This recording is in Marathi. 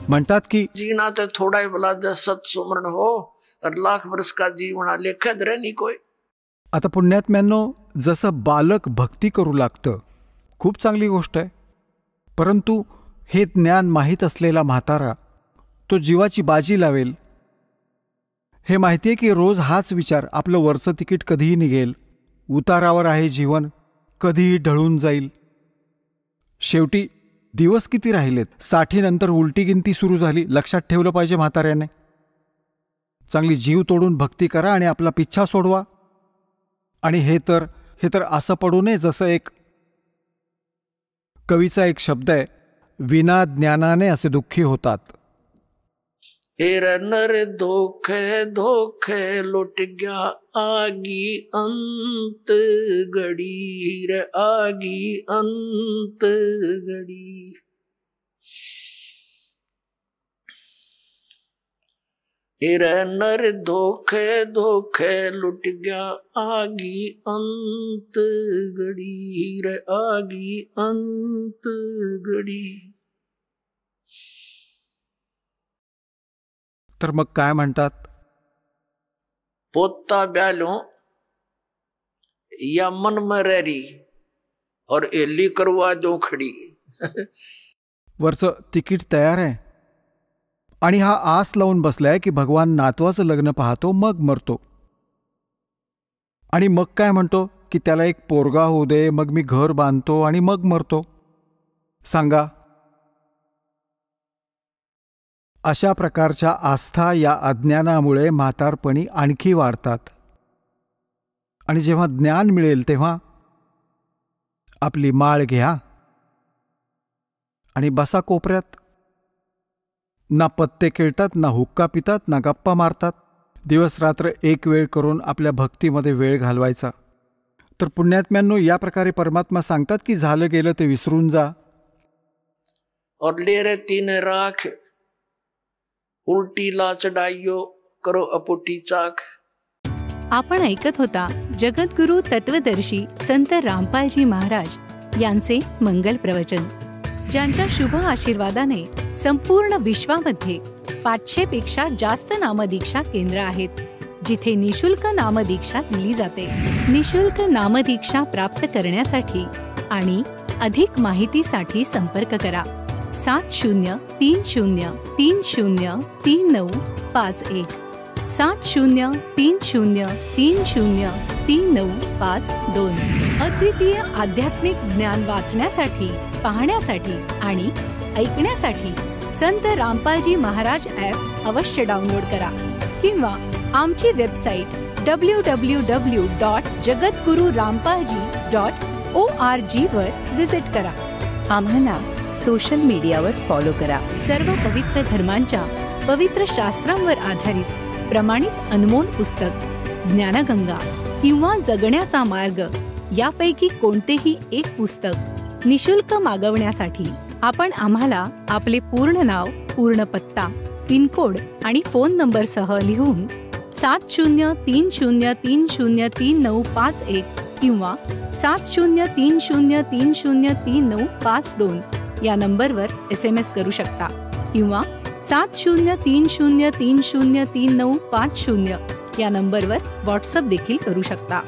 म्हणतात की जीना तो थोड़ा ही भला 10 सत सुमरण हो और लाख वर्ष का जीवना लेखत रे नहीं कोई। आता पुण्यात्म्यांनो, जसं बालक भक्ती करू लागतं, खूप चांगली गोष्ट आहे. परंतु हे ज्ञान माहीत असलेला म्हातारा तो जीवाची बाजी लावेल. हे माहिती आहे की रोज हाच विचार, आपलं वरचं तिकीट कधीही निघेल, उतारावर आहे जीवन, कधीही ढळून जाईल. शेवटी दिवस किती राहिलेत? 60 नंतर उलटी गिनती सुरू झाली. लक्षात ठेवलं पाहिजे म्हाताऱ्याने. चांगली जीव तोडून भक्ती करा आणि आपला पिच्छा सोडवा. आणि हे तर असं पडू नये जसं एक कवीचा एक शब्द आहे, विना ज्ञानाने असे दुःखी होतात. नर धोखे धोखे लुट गया आगी अंत घड़ी रे आगी अंत घड़ी। नर धोखे धोखे लुट गया आगी अंत घड़ी रे आगी अंत घड़ी। तर मग काय म्हणतात? पोता ब्यालो या मन में रही और एली करवा दो खड़ी। वरचं तिकीट तयार आहे आणि हा आस लावून बसलाय की भगवान नातवाचं लग्न पाहतो मग मरतो. आणि मग काय म्हणतो की त्याला एक पोरगा होऊ दे, मग मी घर बांधतो आणि मग मरतो. सांगा, अशा प्रकारच्या आस्था या अज्ञानामुळे म्हातारपणी आणखी वाढतात. आणि जेव्हा ज्ञान मिळेल तेव्हा आपली माळ घ्या आणि बसा कोपऱ्यात. ना पत्ते खेळतात, ना हुक्का पितात, ना गप्पा मारतात. दिवस रात्र एक वेळ करून आपल्या भक्तीमध्ये वेळ घालवायचा. तर पुण्यात्म्यांनो, या प्रकारे परमात्मा सांगतात की झालं गेलं ते विसरून जा. और ले रे तीन राख उलटी ला चढाइयो करो अपुटी चाक। आपण ऐकत होता जगद्गुरु तत्वदर्शी संत रामपालजी महाराज यांचे मंगल प्रवचन, ज्यांच्या शुभ आशीर्वादाने संपूर्ण विश्वामध्ये 500 पेक्षा जास्त नामदीक्षा केंद्र आहेत, जिथे निशुल्क नामदीक्षा दिली जाते. निशुल्क नामदीक्षा प्राप्त करण्यासाठी आणि अधिक माहितीसाठी संपर्क करा 7030303951 7030303952. अद्वितीय आध्यात्मिक ज्ञान वाचण्यासाठी, पाहण्यासाठी आणि ऐकण्यासाठी संत रामपालजी महाराज ॲप अवश्य डाउनलोड करा किंवा आमची वेबसाईट www.jagadgururampalji.org वर विजिट करा. आम्हाला सोशल मीडियावर फॉलो करा. सर्व पवित्र धर्मांच्या पवित्र शास्त्रांवर आधारित प्रमाणित अनमोल पुस्तक ज्ञानगंगा किंवा जगण्याचा मार्ग यापैकी कोणतेही एक पुस्तक निशुल्क मागवण्यासाठी आपण आम्हाला आपले पूर्ण नाव, पूर्ण पत्ता, पिनकोड आणि फोन नंबर सह लिहून 7030303951 किंवा 7030303952 या नंबरवर SMS करू शकता किंवा 7030303950 या नंबरवर व्हॉट्सअप देखील करू शकता.